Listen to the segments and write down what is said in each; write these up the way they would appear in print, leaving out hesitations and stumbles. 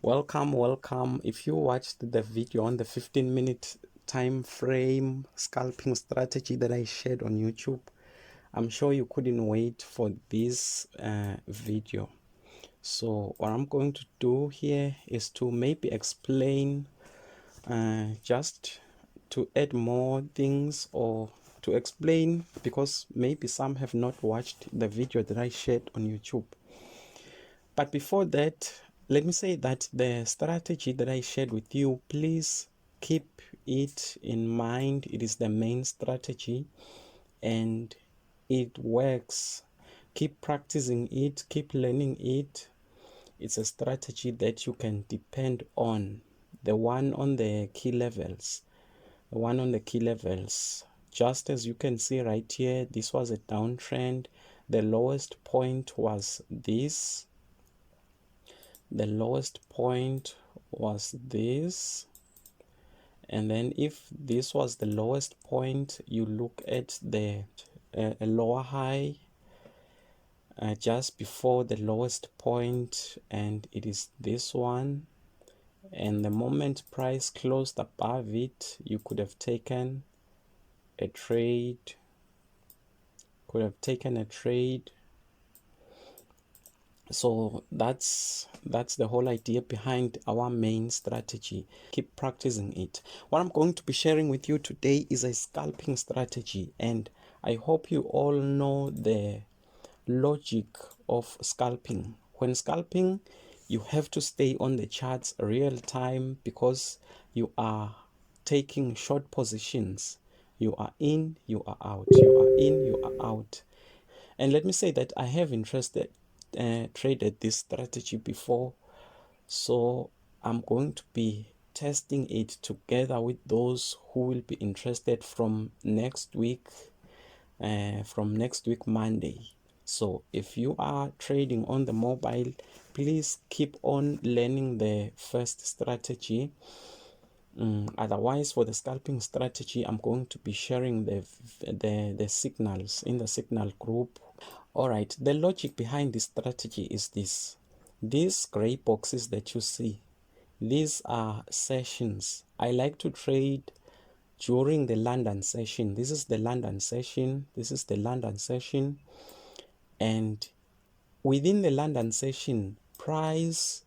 Welcome. If you watched the video on the 15-minute time frame scalping strategy that I shared on YouTube, I'm sure you couldn't wait for this video. So what I'm going to do here is to maybe explain, just to add more things, or to explain, because maybe some have not watched the video that I shared on YouTube. But before that, let me say that the strategy that I shared with you, please keep it in mind. It is the main strategy and it works. Keep practicing it, keep learning it. It's a strategy that you can depend on. The one on the key levels. The one on the key levels. Just as you can see right here, this was a downtrend. The lowest point was this. The lowest point was this, and then if this was the lowest point, you look at the lower high just before the lowest point, and it is this one. And the moment price closed above it, you could have taken a trade, So that's the whole idea behind our main strategy. Keep practicing it. What I'm going to be sharing with you today is a scalping strategy, and I hope you all know the logic of scalping. When scalping, you have to stay on the charts real time because you are taking short positions. You are in, you are out, you are in, you are out. And let me say that I have traded this strategy before, so I'm going to be testing it together with those who will be interested from next week Monday. So if you are trading on the mobile, please keep on learning the first strategy. Otherwise, for the scalping strategy, I'm going to be sharing the signals in the signal group. All right, the logic behind this strategy is this. These gray boxes that you see, these are sessions. I like to trade during the London session. This is the London session. This is the London session. And within the London session, price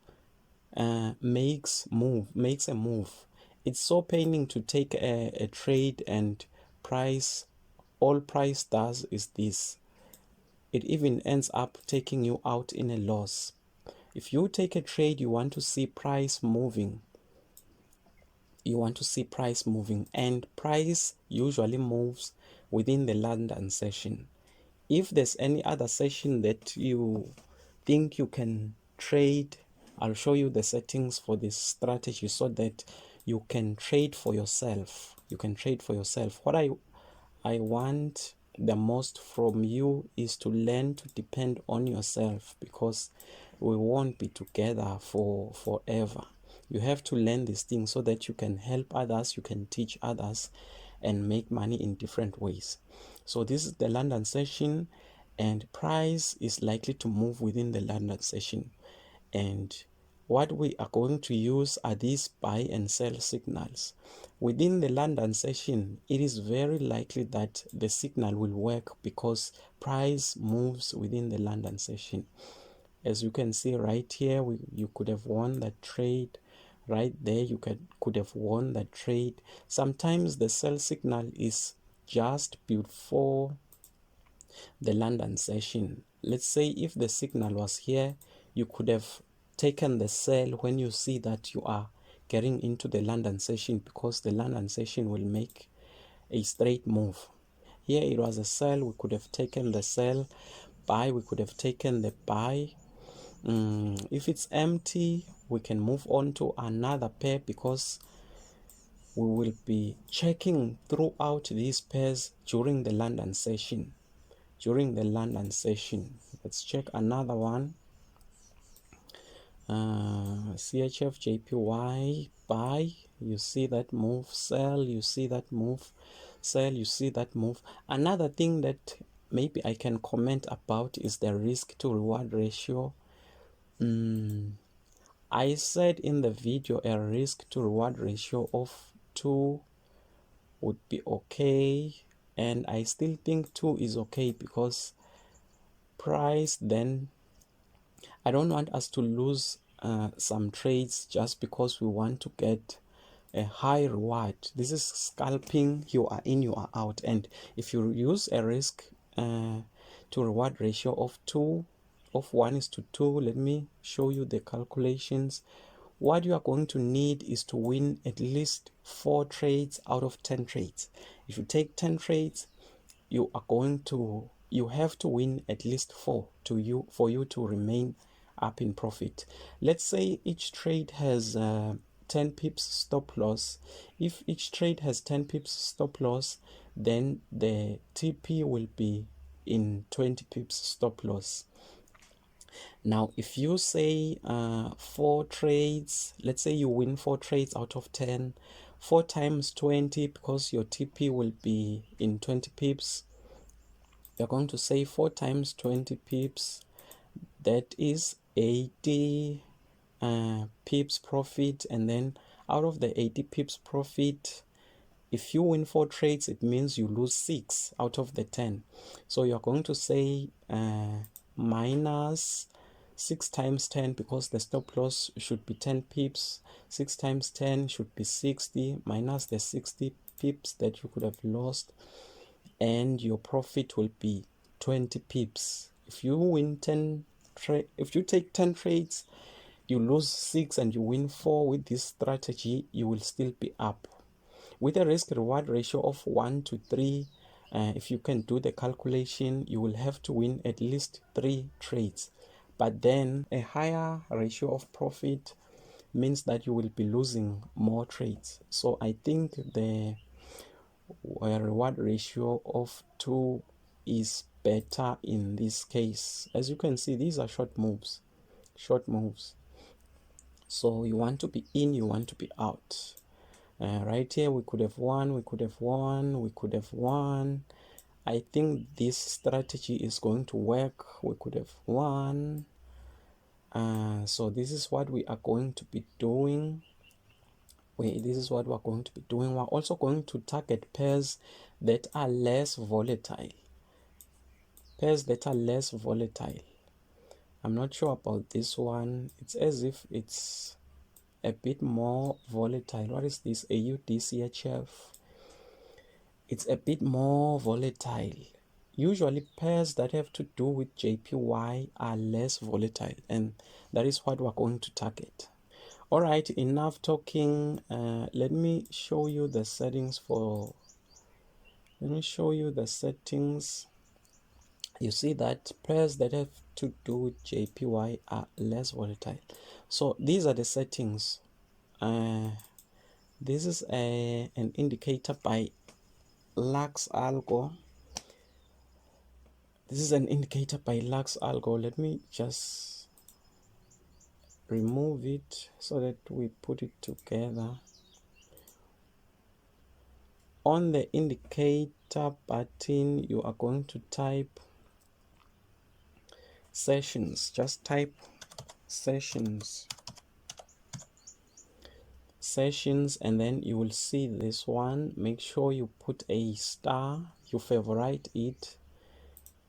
makes a move. It's so paining to take a trade and all price does is this. It even ends up taking you out in a loss. If you take a trade, you want to see price moving. And price usually moves within the London session. If there's any other session that you think you can trade, I'll show you the settings for this strategy so that you can trade for yourself. What I want the most from you is to learn to depend on yourself, because we won't be together for forever. You have to learn these things so that you can help others, you can teach others, and make money in different ways. So this is the London session, and price is likely to move within the London session. And what we are going to use are these buy and sell signals. Within the London session, it is very likely that the signal will work because price moves within the London session. As you can see right here, you could have won that trade. Right there, you could have won that trade. Sometimes the sell signal is just before the London session. Let's say if the signal was here, you could have taken the sell when you see that you are getting into the London session, because the London session will make a straight move. Here it was a sell, we could have taken the sell. Buy, we could have taken the buy. If it's empty, we can move on to another pair, because we will be checking throughout these pairs during the London session. Let's check another one. CHF JPY buy, you see that move. Sell, you see that move. Sell, you see that move. Another thing that maybe I can comment about is the risk to reward ratio. I said in the video a risk to reward ratio of 2 would be okay, and I still think 2 is okay because price, then I don't want us to lose some trades just because we want to get a high reward. This is scalping. You are in, you are out. And if you use a risk to reward ratio of 2, of 1 is to 2, let me show you the calculations. What you are going to need is to win at least 4 trades out of 10 trades. If you take 10 trades, you have to win at least 4 for you to remain up in profit. Let's say each trade has 10 pips stop loss. If each trade has 10 pips stop loss, then the TP will be in 20 pips stop loss. Now, if you say 4 trades, let's say you win 4 trades out of 10, 4 times 20, because your TP will be in 20 pips, you're going to say 4 times 20 pips, that is 80 pips profit. And then out of the 80 pips profit, if you win 4 trades, it means you lose 6 out of the 10. So you're going to say minus 6 times 10, because the stop loss should be 10 pips. 6 times 10 should be 60, minus the 60 pips that you could have lost, and your profit will be 20 pips. If you win 10 if you take 10 trades, you lose 6 and you win 4 with this strategy, you will still be up. With a risk reward ratio of 1 to 3, if you can do the calculation, you will have to win at least 3 trades. But then a higher ratio of profit means that you will be losing more trades. So I think the reward ratio of 2 is better in this case. As you can see, these are short moves. So you want to be in, you want to be out. Right here we could have won, we could have won, we could have won. I think this strategy is going to work. We could have won. So this is what we are going to be doing. This is what we're going to be doing. We're also going to target pairs that are less volatile. Pairs that are less volatile. I'm not sure about this one. It's as if it's a bit more volatile. What is this? AUDCHF. It's a bit more volatile. Usually pairs that have to do with JPY are less volatile, and that is what we're going to target. All right, enough talking. Let me show you the settings for. Let me show you the settings. You see that pairs that have to do with JPY are less volatile. So these are the settings. This is an indicator by Lux Algo. This is an indicator by Lux Algo. Let me just remove it so that we put it together. On the indicator button, you are going to type sessions. Just type sessions, and then you will see this one. Make sure you put a star, you favorite it,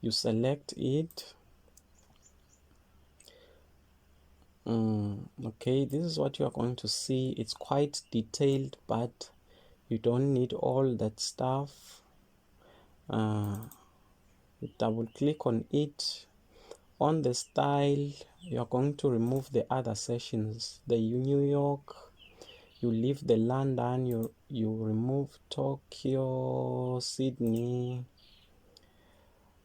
you select it. Okay, this is what you are going to see. It's quite detailed, but you don't need all that stuff. You double click on it. On the style, you are going to remove the other sessions. The New York, you leave the London, you remove Tokyo, Sydney,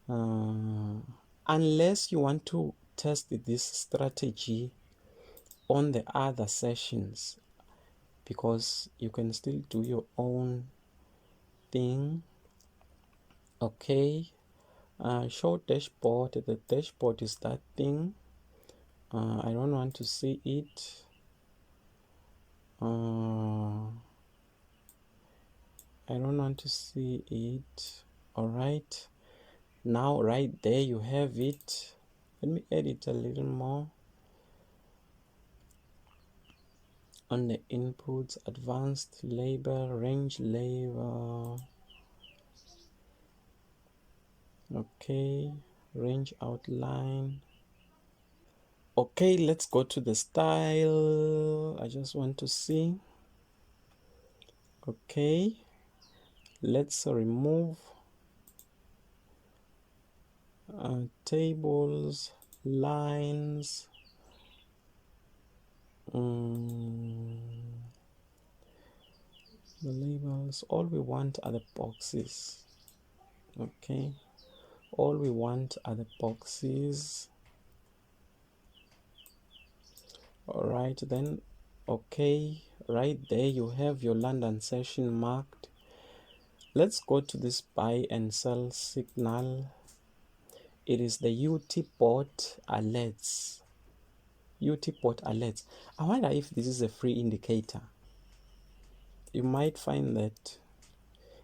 unless you want to test this strategy on the other sessions, because you can still do your own thing. Okay, show dashboard. The dashboard is that thing. I don't want to see it. I don't want to see it. All right, now right there you have it. Let me edit a little more. On the inputs, advanced label, range label, okay, range outline. Okay, let's go to the style. I just want to see. Okay, let's remove tables, lines, the labels. All we want are the boxes. Okay, all we want are the boxes. All right, then. Okay, right there you have your London session marked. Let's go to this buy and sell signal. It is the UT port alerts. UT port alerts. I wonder if this is a free indicator. You might find that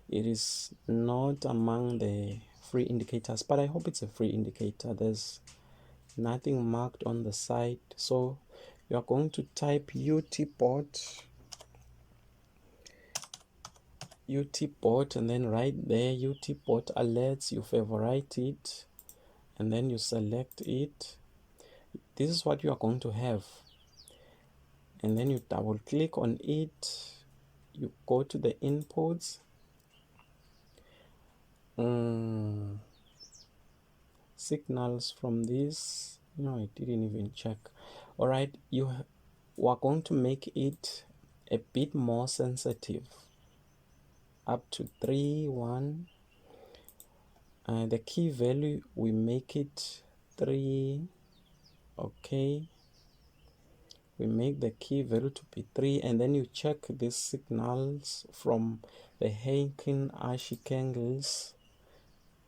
it is not among the free indicators, but I hope it's a free indicator. There's nothing marked on the side, so you are going to type UT port, and then right there UT port alerts. You favorite it and then you select it. This is what you are going to have, and then you double click on it. You go to the inputs, signals from this. No, I didn't even check. All right, you are going to make it a bit more sensitive, up to 3 1. The key value, we make it 3. Okay, we make the key value to be 3, and then you check these signals from the Heiken Ashikangles.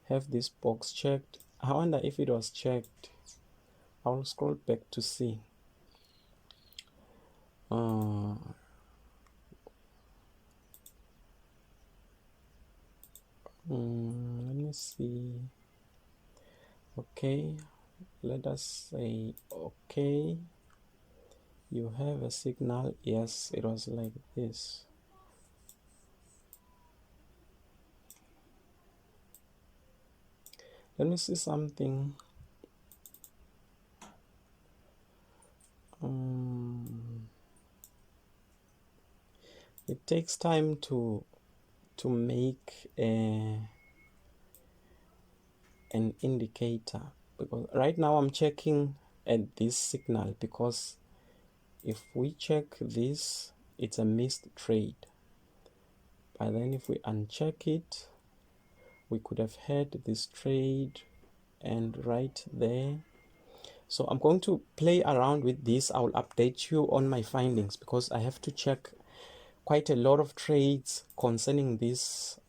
Have this box checked. I wonder if it was checked. I'll scroll back to see. Let me see. Okay, let us say okay. You have a signal. Yes, it was like this. Let me see something. It takes time to make an indicator, because right now I'm checking at this signal, because if we check this, it's a missed trade. But then if we uncheck it, we could have had this trade, and right there. So I'm going to play around with this. I will update you on my findings, because I have to check quite a lot of trades concerning this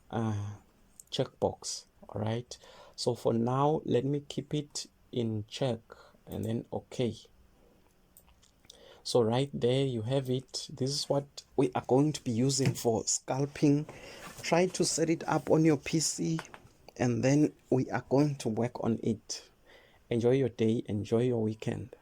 checkbox. All right, so for now let me keep it in check, and then okay. So right there you have it. This is what we are going to be using for scalping. Try to set it up on your PC, and then we are going to work on it. Enjoy your day, enjoy your weekend.